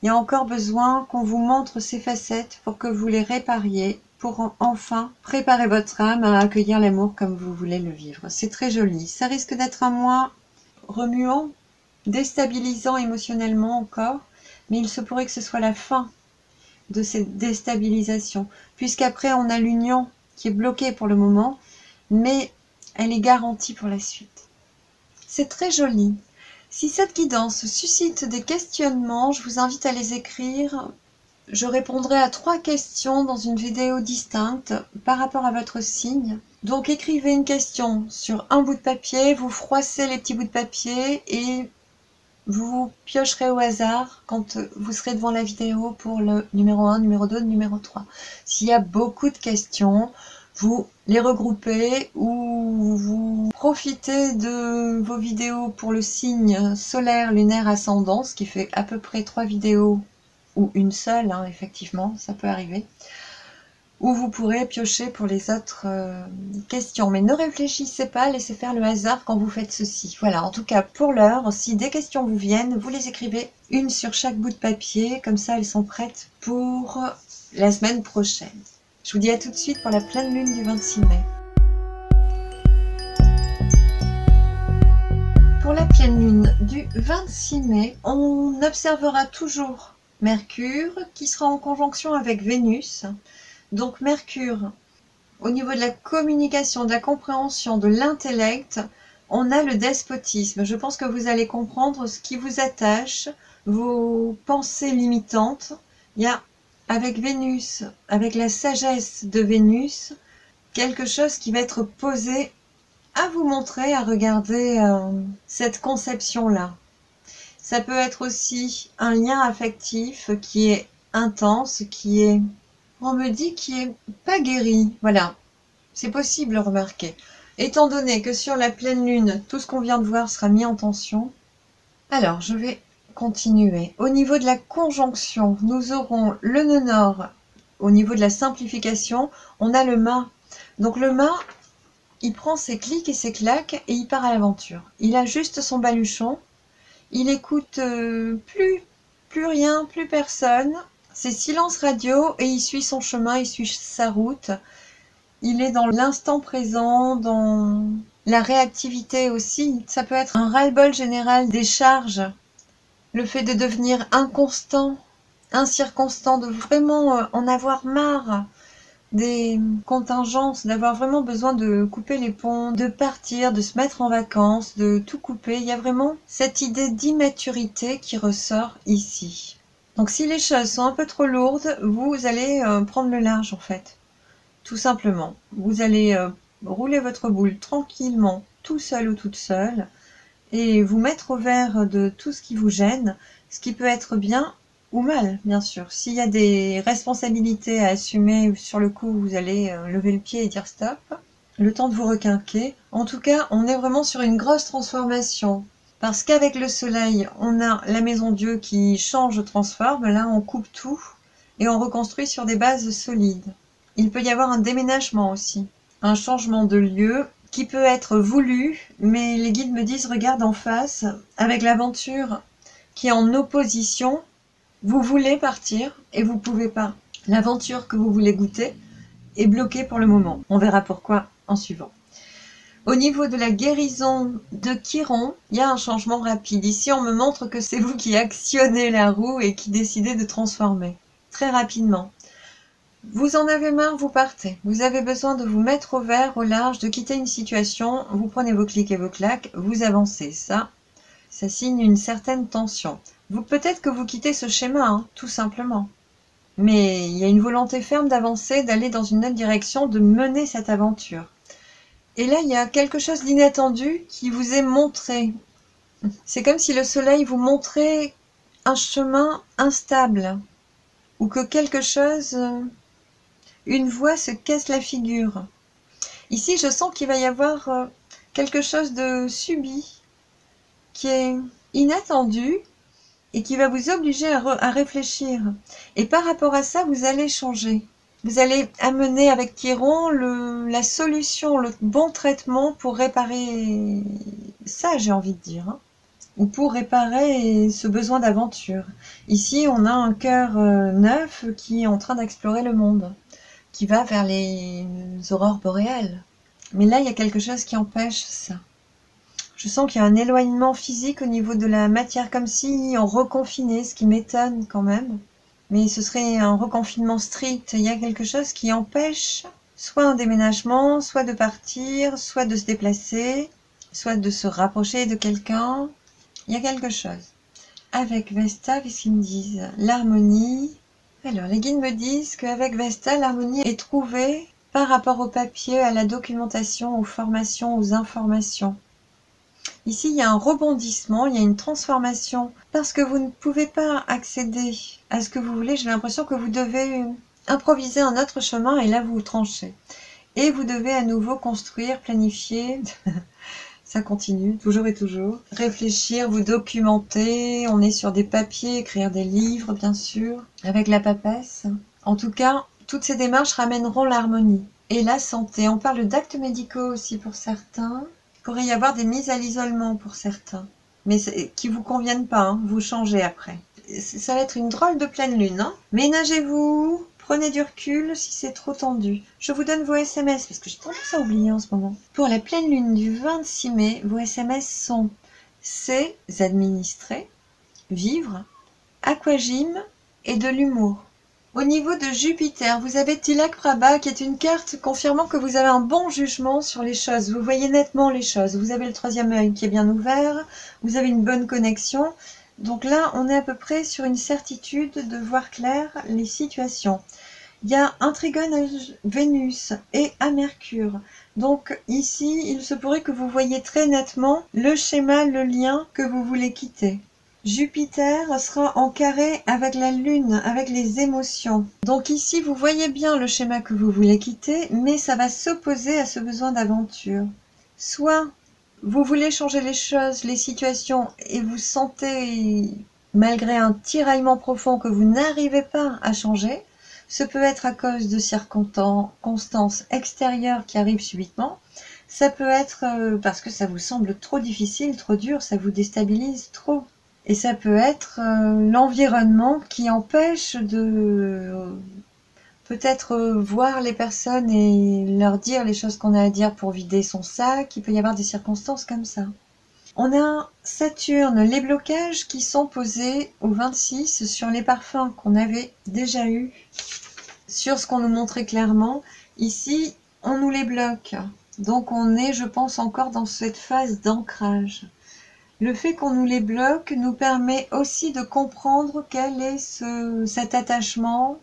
[SPEAKER 1] Il y a encore besoin qu'on vous montre ces facettes pour que vous les répariez, pour enfin préparer votre âme à accueillir l'amour comme vous voulez le vivre. C'est très joli. Ça risque d'être un mois remuant, déstabilisant émotionnellement encore, mais il se pourrait que ce soit la fin de cette déstabilisation, puisqu'après on a l'union qui est bloquée pour le moment, mais elle est garantie pour la suite. C'est très joli. Si cette guidance suscite des questionnements, je vous invite à les écrire. Je répondrai à 3 questions dans une vidéo distincte par rapport à votre signe. Donc écrivez une question sur un bout de papier, vous froissez les petits bouts de papier et vous piocherez au hasard quand vous serez devant la vidéo pour le numéro 1, numéro 2, numéro 3. S'il y a beaucoup de questions, vous les regroupez ou vous profitez de vos vidéos pour le signe solaire, lunaire, ascendant, ce qui fait à peu près 3 vidéos ou une seule, effectivement, ça peut arriver. Ou vous pourrez piocher pour les autres questions. Mais ne réfléchissez pas, laissez faire le hasard quand vous faites ceci. Voilà, en tout cas, pour l'heure, si des questions vous viennent, vous les écrivez une sur chaque bout de papier. Comme ça, elles sont prêtes pour la semaine prochaine. Je vous dis à tout de suite pour la pleine lune du 26 mai. Pour la pleine lune du 26 mai, on observera toujours Mercure qui sera en conjonction avec Vénus. Donc Mercure, au niveau de la communication, de la compréhension, de l'intellect, on a le despotisme. Je pense que vous allez comprendre ce qui vous attache, vos pensées limitantes. Il y a avec Vénus, avec la sagesse de Vénus, quelque chose qui va être posé à vous montrer, à regarder cette conception-là. Ça peut être aussi un lien affectif qui est intense, qui est, on me dit, qui est pas guéri. Voilà, c'est possible, remarquez. Étant donné que sur la pleine lune, tout ce qu'on vient de voir sera mis en tension, alors je vais continuer. Au niveau de la conjonction, nous aurons le nœud nord. Au niveau de la simplification, on a le mât. Donc le mât, il prend ses clics et ses claques et il part à l'aventure. Il a juste son baluchon. Il écoute plus rien, plus personne. C'est silence radio et il suit son chemin, il suit sa route. Il est dans l'instant présent, dans la réactivité aussi. Ça peut être un ras-le-bol général des charges. Le fait de devenir inconstant, incirconstant, de vraiment en avoir marre des contingences, d'avoir vraiment besoin de couper les ponts, de partir, de se mettre en vacances, de tout couper. Il y a vraiment cette idée d'immaturité qui ressort ici. Donc si les choses sont un peu trop lourdes, vous allez prendre le large en fait. Tout simplement. Vous allez rouler votre boule tranquillement, tout seul ou toute seule, et vous mettre au vert de tout ce qui vous gêne, ce qui peut être bien ou mal, bien sûr. S'il y a des responsabilités à assumer, sur le coup, vous allez lever le pied et dire stop, le temps de vous requinquer. En tout cas, on est vraiment sur une grosse transformation. Parce qu'avec le soleil, on a la maison Dieu qui change, transforme. Là, on coupe tout et on reconstruit sur des bases solides. Il peut y avoir un déménagement aussi, un changement de lieu qui peut être voulu, mais les guides me disent regarde en face, avec l'aventure qui est en opposition, vous voulez partir et vous pouvez pas. L'aventure que vous voulez goûter est bloquée pour le moment. On verra pourquoi en suivant. Au niveau de la guérison de Chiron, il y a un changement rapide. Ici, on me montre que c'est vous qui actionnez la roue et qui décidez de transformer très rapidement. Vous en avez marre, vous partez. Vous avez besoin de vous mettre au vert, au large, de quitter une situation. Vous prenez vos clics et vos claques, vous avancez. Ça, Ça signe une certaine tension. Peut-être que vous quittez ce schéma, hein, tout simplement. Mais il y a une volonté ferme d'avancer, d'aller dans une autre direction, de mener cette aventure. Et là, il y a quelque chose d'inattendu qui vous est montré. C'est comme si le soleil vous montrait un chemin instable, ou que quelque chose, une voie se casse la figure. Ici, je sens qu'il va y avoir quelque chose de subi, qui est inattendu, et qui va vous obliger à réfléchir. Et par rapport à ça, vous allez changer. Vous allez amener avec Chiron la solution, le bon traitement pour réparer ça, j'ai envie de dire, hein, ou pour réparer ce besoin d'aventure. Ici, on a un cœur neuf qui est en train d'explorer le monde, qui va vers les aurores boréales. Mais là, il y a quelque chose qui empêche ça. Je sens qu'il y a un éloignement physique au niveau de la matière, comme si on reconfinait, ce qui m'étonne quand même. Mais ce serait un reconfinement strict. Il y a quelque chose qui empêche soit un déménagement, soit de partir, soit de se déplacer, soit de se rapprocher de quelqu'un. Il y a quelque chose. Avec Vesta, qu'est-ce qu'ils me disent? L'harmonie. Alors, les guides me disent qu'avec Vesta, l'harmonie est trouvée par rapport au papier, à la documentation, aux formations, aux informations. Ici, il y a un rebondissement, il y a une transformation. Parce que vous ne pouvez pas accéder à ce que vous voulez, j'ai l'impression que vous devez improviser un autre chemin et là, vous tranchez. Et vous devez à nouveau construire, planifier. Ça continue, toujours et toujours. Réfléchir, vous documenter. On est sur des papiers, écrire des livres, bien sûr, avec la papesse. En tout cas, toutes ces démarches ramèneront l'harmonie et la santé. On parle d'actes médicaux aussi pour certains. Il pourrait y avoir des mises à l'isolement pour certains, mais qui vous conviennent pas, hein, vous changez après. Ça va être une drôle de pleine lune. Hein. Ménagez-vous, prenez du recul si c'est trop tendu. Je vous donne vos SMS, parce que j'ai tendance à oublier en ce moment. Pour la pleine lune du 26 mai, vos SMS sont ces administrés, vivre, aquagym et de l'humour. Au niveau de Jupiter, vous avez Tilak Prabha qui est une carte confirmant que vous avez un bon jugement sur les choses. Vous voyez nettement les choses. Vous avez le troisième œil qui est bien ouvert. Vous avez une bonne connexion. Donc là, on est à peu près sur une certitude de voir clair les situations. Il y a un trigone à Vénus et à Mercure. Donc ici, il se pourrait que vous voyez très nettement le schéma, le lien que vous voulez quitter. Jupiter sera en carré avec la Lune, avec les émotions. Donc ici, vous voyez bien le schéma que vous voulez quitter, mais ça va s'opposer à ce besoin d'aventure. Soit vous voulez changer les choses, les situations, et vous sentez, malgré un tiraillement profond, que vous n'arrivez pas à changer. Ce peut être à cause de circonstances extérieures qui arrivent subitement. Ça peut être parce que ça vous semble trop difficile, trop dur, ça vous déstabilise trop. Et ça peut être l'environnement qui empêche de peut-être voir les personnes et leur dire les choses qu'on a à dire pour vider son sac. Il peut y avoir des circonstances comme ça. On a Saturne, les blocages qui sont posés au 26 sur les parfums qu'on avait déjà eus, sur ce qu'on nous montrait clairement. Ici, on nous les bloque. Donc on est, je pense, encore dans cette phase d'ancrage. Le fait qu'on nous les bloque nous permet aussi de comprendre quel est cet attachement,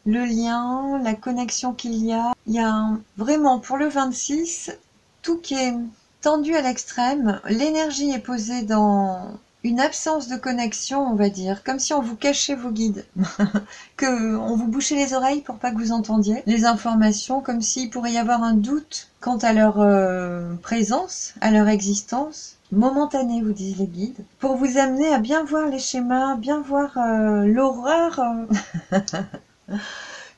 [SPEAKER 1] le lien, la connexion qu'il y a. Il y a vraiment, pour le 26, tout qui est tendu à l'extrême. L'énergie est posée dans une absence de connexion, on va dire, comme si on vous cachait vos guides, qu'on vous bouchait les oreilles pour pas que vous entendiez les informations, comme s'il pourrait y avoir un doute quant à leur présence, à leur existence. Momentanée, vous disent les guides, pour vous amener à bien voir les schémas, bien voir l'horreur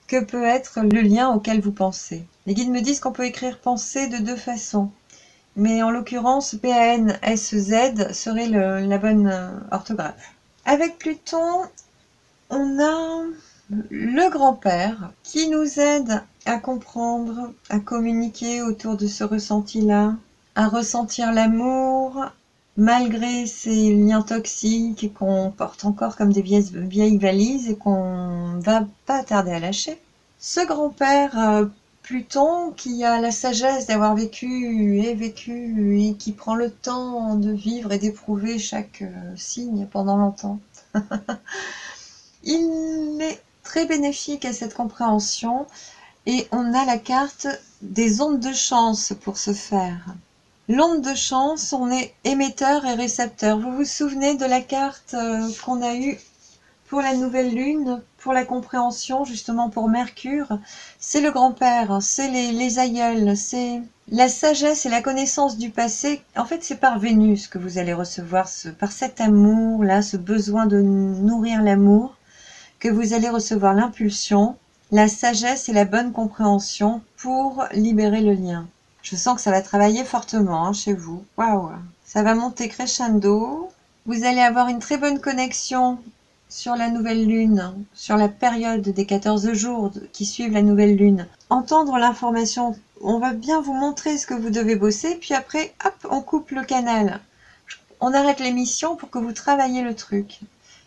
[SPEAKER 1] que peut être le lien auquel vous pensez. Les guides me disent qu'on peut écrire penser de deux façons, mais en l'occurrence, P-A-N-S-Z serait la bonne orthographe. Avec Pluton, on a le grand-père qui nous aide à comprendre, à communiquer autour de ce ressenti-là, à ressentir l'amour, malgré ces liens toxiques qu'on porte encore comme des vieilles valises et qu'on va pas tarder à lâcher. Ce grand-père Pluton qui a la sagesse d'avoir vécu et qui prend le temps de vivre et d'éprouver chaque signe pendant longtemps. Il est très bénéfique à cette compréhension et on a la carte des ondes de chance pour ce faire. L'onde de chance, on est émetteur et récepteur. Vous vous souvenez de la carte qu'on a eue pour la nouvelle lune, pour la compréhension, justement pour Mercure? C'est le grand-père, c'est les aïeuls, c'est la sagesse et la connaissance du passé. En fait, c'est par Vénus que vous allez recevoir, par cet amour-là, ce besoin de nourrir l'amour, que vous allez recevoir l'impulsion, la sagesse et la bonne compréhension pour libérer le lien. Je sens que ça va travailler fortement chez vous. Waouh! Ça va monter crescendo. Vous allez avoir une très bonne connexion sur la nouvelle lune, sur la période des 14 jours qui suivent la nouvelle lune. Entendre l'information, on va bien vous montrer ce que vous devez bosser, puis après, hop, on coupe le canal. On arrête l'émission pour que vous travailliez le truc.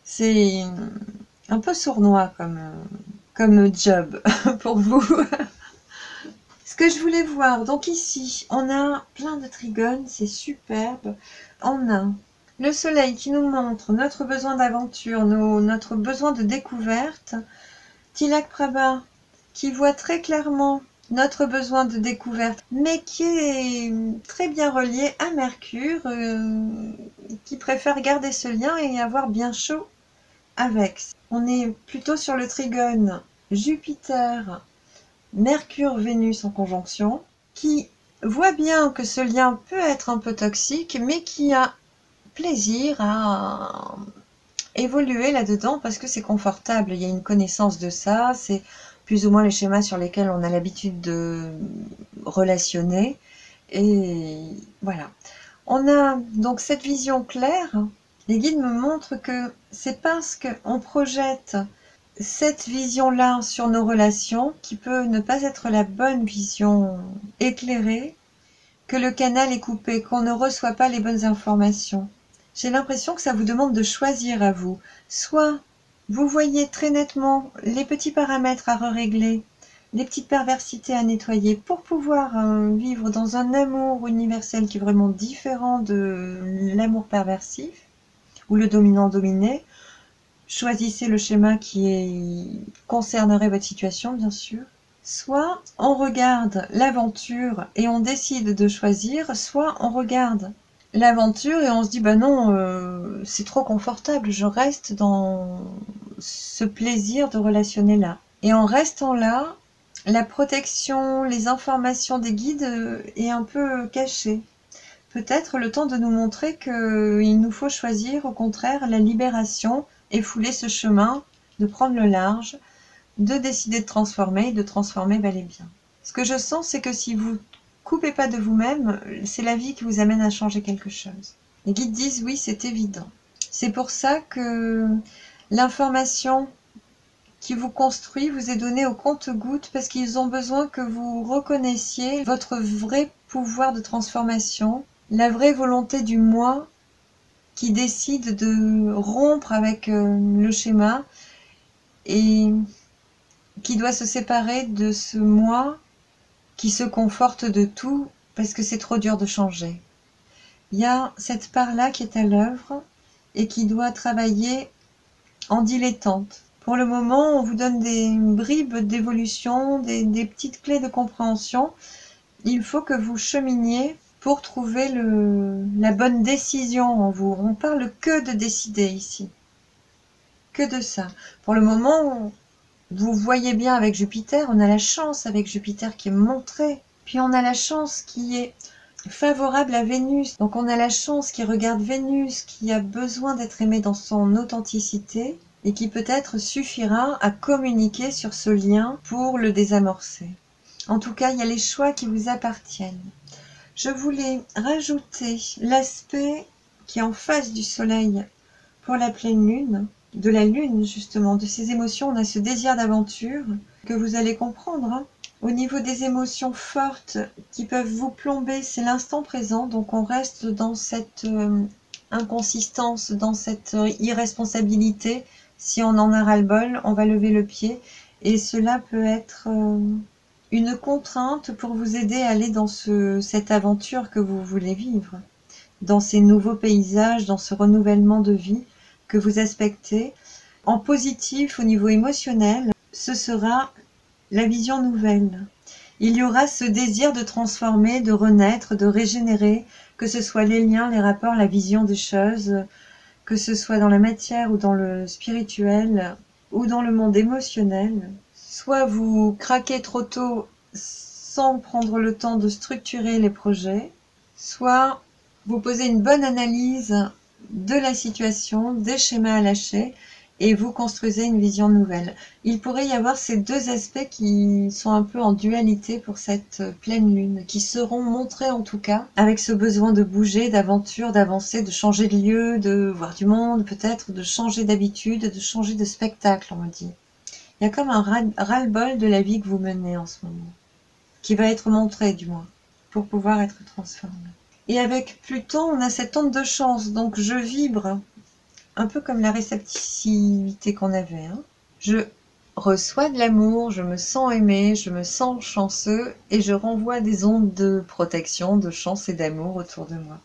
[SPEAKER 1] C'est un peu sournois comme job pour vous. Ce que je voulais voir, donc ici, on a plein de trigones, c'est superbe. On a le soleil qui nous montre notre besoin d'aventure, notre besoin de découverte. Tilak Prabha qui voit très clairement notre besoin de découverte, mais qui est très bien relié à Mercure, qui préfère garder ce lien et avoir bien chaud avec. On est plutôt sur le trigone Jupiter, Mercure, Vénus en conjonction, qui voit bien que ce lien peut être un peu toxique, mais qui a plaisir à évoluer là-dedans parce que c'est confortable. Il y a une connaissance de ça, c'est plus ou moins les schémas sur lesquels on a l'habitude de relationner. Et voilà. On a donc cette vision claire. Les guides me montrent que c'est parce qu'on projette cette vision-là sur nos relations, qui peut ne pas être la bonne vision éclairée, que le canal est coupé, qu'on ne reçoit pas les bonnes informations. J'ai l'impression que ça vous demande de choisir à vous. Soit vous voyez très nettement les petits paramètres à régler, les petites perversités à nettoyer pour pouvoir vivre dans un amour universel qui est vraiment différent de l'amour perversif ou le dominant-dominé. Choisissez le schéma qui concernerait votre situation, bien sûr. Soit on regarde l'aventure et on décide de choisir, soit on regarde l'aventure et on se dit bah non, c'est trop confortable, je reste dans ce plaisir de relationner là. Et en restant là, la protection, les informations des guides est un peu cachée. Peut-être le temps de nous montrer qu'il nous faut choisir au contraire la libération et fouler ce chemin, de prendre le large, de décider de transformer bel et bien. Ce que je sens, c'est que si vous coupez pas de vous-même, c'est la vie qui vous amène à changer quelque chose. Les guides disent oui, c'est évident. C'est pour ça que l'information qui vous construit vous est donnée au compte-gouttes parce qu'ils ont besoin que vous reconnaissiez votre vrai pouvoir de transformation, la vraie volonté du moi qui décide de rompre avec le schéma et qui doit se séparer de ce moi qui se conforte de tout parce que c'est trop dur de changer. Il y a cette part-là qui est à l'œuvre et qui doit travailler en dilettante. Pour le moment, on vous donne des bribes d'évolution, des petites clés de compréhension. Il faut que vous cheminiez pour trouver la bonne décision en vous. On parle que de décider ici. Que de ça. Pour le moment, vous voyez bien avec Jupiter, on a la chance avec Jupiter qui est montré. Puis on a la chance qui est favorable à Vénus. Donc on a la chance qui regarde Vénus, qui a besoin d'être aimé dans son authenticité et qui peut-être suffira à communiquer sur ce lien pour le désamorcer. En tout cas, il y a les choix qui vous appartiennent. Je voulais rajouter l'aspect qui est en face du soleil pour la pleine lune, de la lune justement, de ces émotions. On a ce désir d'aventure que vous allez comprendre. Hein. Au niveau des émotions fortes qui peuvent vous plomber, c'est l'instant présent. Donc on reste dans cette inconsistance, dans cette irresponsabilité. Si on en a ras-le-bol, on va lever le pied. Et cela peut être une contrainte pour vous aider à aller dans cette aventure que vous voulez vivre, dans ces nouveaux paysages, dans ce renouvellement de vie que vous aspectez. En positif, au niveau émotionnel, ce sera la vision nouvelle. Il y aura ce désir de transformer, de renaître, de régénérer, que ce soit les liens, les rapports, la vision des choses, que ce soit dans la matière ou dans le spirituel ou dans le monde émotionnel. Soit vous craquez trop tôt sans prendre le temps de structurer les projets, soit vous posez une bonne analyse de la situation, des schémas à lâcher, et vous construisez une vision nouvelle. Il pourrait y avoir ces deux aspects qui sont un peu en dualité pour cette pleine lune, qui seront montrés en tout cas, avec ce besoin de bouger, d'aventure, d'avancer, de changer de lieu, de voir du monde, peut-être de changer d'habitude, de changer de spectacle, on me dit. Il y a comme un ras-le-bol de la vie que vous menez en ce moment, qui va être montré du moins, pour pouvoir être transformé. Et avec Pluton, on a cette onde de chance, donc je vibre, un peu comme la réceptivité qu'on avait. Je reçois de l'amour, je me sens aimé, je me sens chanceux, et je renvoie des ondes de protection, de chance et d'amour autour de moi.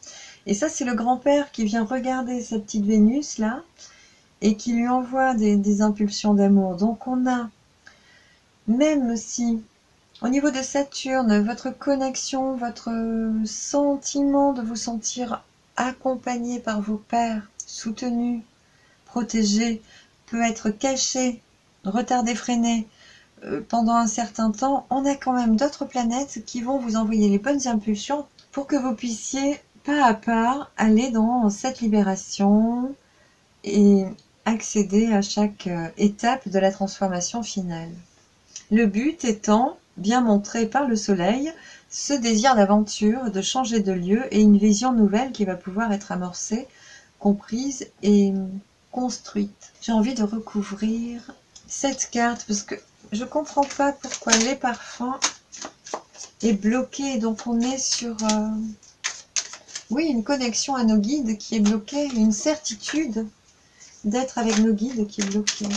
[SPEAKER 1] Et ça, c'est le grand-père qui vient regarder sa petite Vénus, là, et qui lui envoie des impulsions d'amour. Donc on a, même si au niveau de Saturne, votre connexion, votre sentiment de vous sentir accompagné par vos pairs, soutenu, protégé, peut être caché, retardé, freiné pendant un certain temps, on a quand même d'autres planètes qui vont vous envoyer les bonnes impulsions pour que vous puissiez pas à pas aller dans cette libération et accéder à chaque étape de la transformation finale. Le but étant, bien montré par le soleil, ce désir d'aventure, de changer de lieu et une vision nouvelle qui va pouvoir être amorcée, comprise et construite. J'ai envie de recouvrir cette carte parce que je comprends pas pourquoi les parfums est bloqué. Donc on est sur oui, une connexion à nos guides qui est bloquée, une certitude d'être avec nos guides qui est bloquée.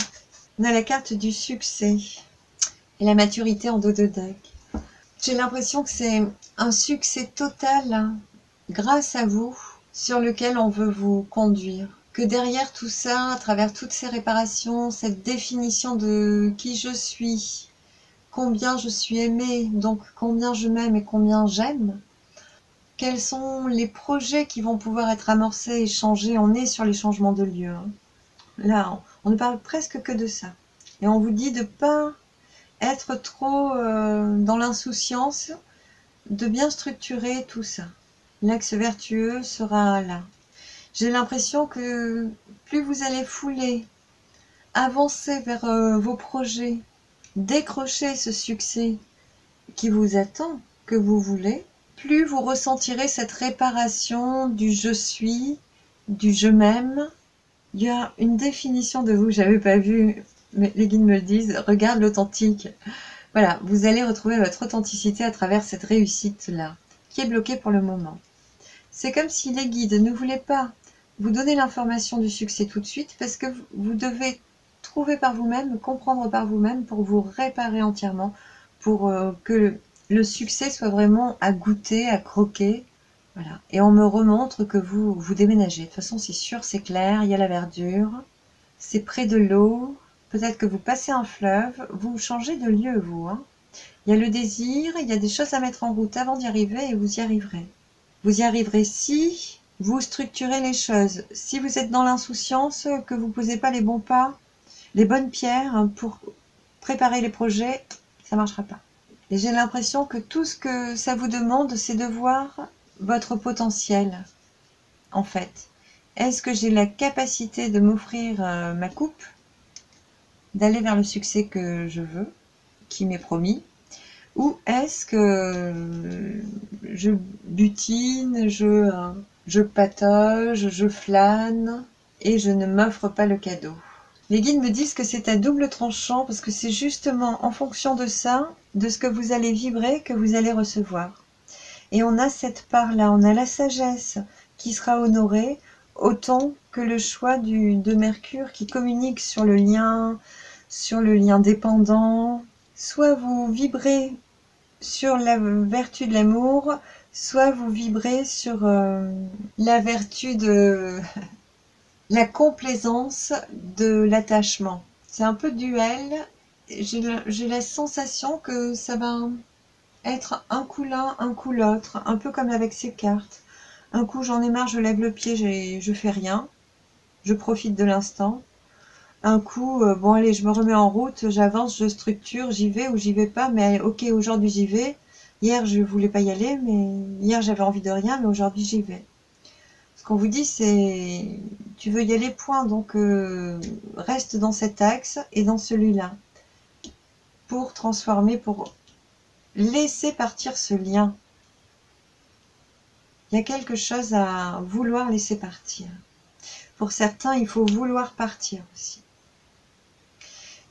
[SPEAKER 1] On a la carte du succès et la maturité en dos de dague. J'ai l'impression que c'est un succès total grâce à vous sur lequel on veut vous conduire. Que derrière tout ça, à travers toutes ces réparations, cette définition de qui je suis, combien je suis aimée, donc combien je m'aime et combien j'aime, quels sont les projets qui vont pouvoir être amorcés et changés. On est sur les changements de lieu. Là, on ne parle presque que de ça. Et on vous dit de ne pas être trop dans l'insouciance, de bien structurer tout ça. L'axe vertueux sera là. J'ai l'impression que plus vous allez fouler, avancer vers vos projets, décrocher ce succès qui vous attend, que vous voulez, plus vous ressentirez cette réparation du je suis, du je m'aime. Il y a une définition de vous, j'avais pas vu, mais les guides me le disent, regarde l'authentique. Voilà, vous allez retrouver votre authenticité à travers cette réussite-là, qui est bloquée pour le moment. C'est comme si les guides ne voulaient pas vous donner l'information du succès tout de suite, parce que vous devez trouver par vous-même, comprendre par vous-même pour vous réparer entièrement, pour que le succès soit vraiment à goûter, à croquer. Voilà. Et on me remontre que vous déménagez. De toute façon, c'est sûr, c'est clair, il y a la verdure, c'est près de l'eau, peut-être que vous passez un fleuve, vous changez de lieu, vous. Il y a le désir, il y a des choses à mettre en route avant d'y arriver et vous y arriverez. Vous y arriverez si vous structurez les choses. Si vous êtes dans l'insouciance, que vous ne posez pas les bons pas, les bonnes pierres pour préparer les projets, ça ne marchera pas. Et j'ai l'impression que tout ce que ça vous demande, c'est de voir votre potentiel, en fait. Est-ce que j'ai la capacité de m'offrir ma coupe, d'aller vers le succès que je veux, qui m'est promis, ou est-ce que je butine, je patauge, je flâne et je ne m'offre pas le cadeau? Les guides me disent que c'est à double tranchant parce que c'est justement en fonction de ça, de ce que vous allez vibrer, que vous allez recevoir. Et on a cette part-là, on a la sagesse qui sera honorée, autant que le choix de Mercure qui communique sur le lien dépendant. Soit vous vibrez sur la vertu de l'amour, soit vous vibrez sur la vertu de la complaisance de l'attachement. C'est un peu duel. J'ai la sensation que ça va être un coup l'un, un coup l'autre, un peu comme avec ces cartes. Un coup j'en ai marre, je lève le pied, je fais rien, je profite de l'instant. Un coup, bon allez, je me remets en route, j'avance, je structure, j'y vais ou j'y vais pas, mais ok, aujourd'hui j'y vais. Hier je voulais pas y aller, mais hier j'avais envie de rien, mais aujourd'hui j'y vais. Ce qu'on vous dit, c'est tu veux y aller, point, donc reste dans cet axe et dans celui-là pour transformer, pour laisser partir ce lien. Il y a quelque chose à vouloir laisser partir. Pour certains, il faut vouloir partir aussi.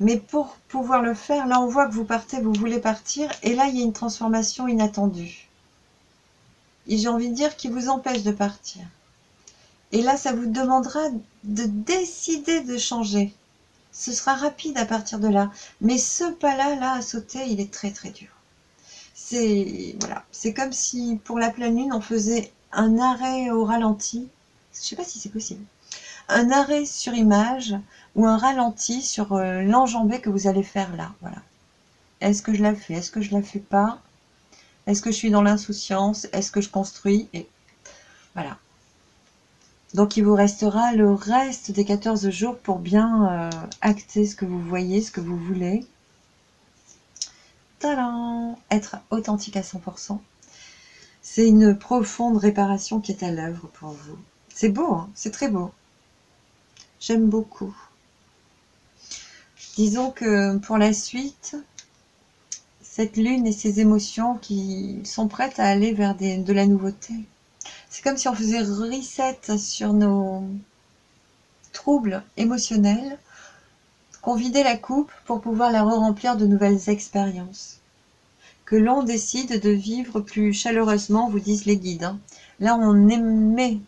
[SPEAKER 1] Mais pour pouvoir le faire, là on voit que vous partez, vous voulez partir, et là il y a une transformation inattendue. Et j'ai envie de dire qui vous empêche de partir. Et là ça vous demandera de décider de changer. Ce sera rapide à partir de là. Mais ce pas-là, là, à sauter, il est très très dur. Voilà, c'est comme si pour la pleine lune, on faisait un arrêt au ralenti. Je ne sais pas si c'est possible. Un arrêt sur image ou un ralenti sur l'enjambée que vous allez faire là. Voilà. Est-ce que je la fais? Est-ce que je la fais pas? Est-ce que je suis dans l'insouciance? Est-ce que je construis? Et voilà. Donc il vous restera le reste des 14 jours pour bien acter ce que vous voyez, ce que vous voulez. Tadam! Être authentique à 100%. C'est une profonde réparation qui est à l'œuvre pour vous. C'est beau, hein, c'est très beau. J'aime beaucoup. Disons que pour la suite, cette lune et ses émotions qui sont prêtes à aller vers de la nouveauté. C'est comme si on faisait reset sur nos troubles émotionnels, qu'on vidait la coupe pour pouvoir la re-remplir de nouvelles expériences. Que l'on décide de vivre plus chaleureusement, vous disent les guides. Hein. Là, on émet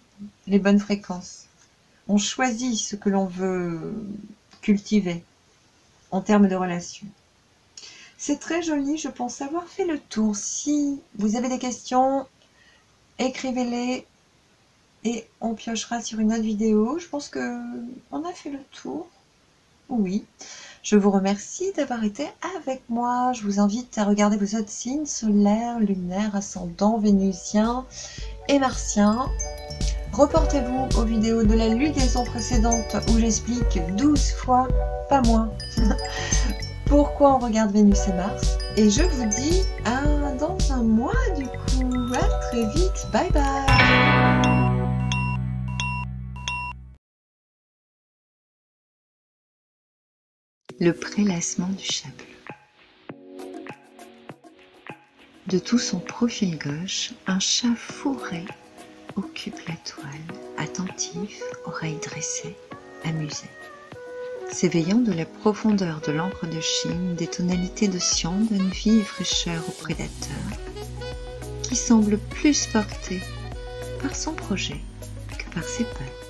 [SPEAKER 1] les bonnes fréquences. On choisit ce que l'on veut cultiver en termes de relations. C'est très joli, je pense avoir fait le tour. Si vous avez des questions, écrivez-les et on piochera sur une autre vidéo. Je pense que on a fait le tour. Oui. Je vous remercie d'avoir été avec moi. Je vous invite à regarder vos autres signes solaires, lunaires, ascendants, vénusiens et martiens. Reportez-vous aux vidéos de la lunaison précédente où j'explique 12 fois, pas moins, pourquoi on regarde Vénus et Mars. Et je vous dis à dans un mois du coup. À très vite. Bye bye. Le prélassement du chat bleu. De tout son profil gauche, un chat fourré occupe la toile, attentif, oreilles dressées, amusé. S'éveillant de la profondeur de l'encre de Chine, des tonalités de cyan donnent vie et fraîcheur au prédateur, qui semble plus porté par son projet que par ses pattes.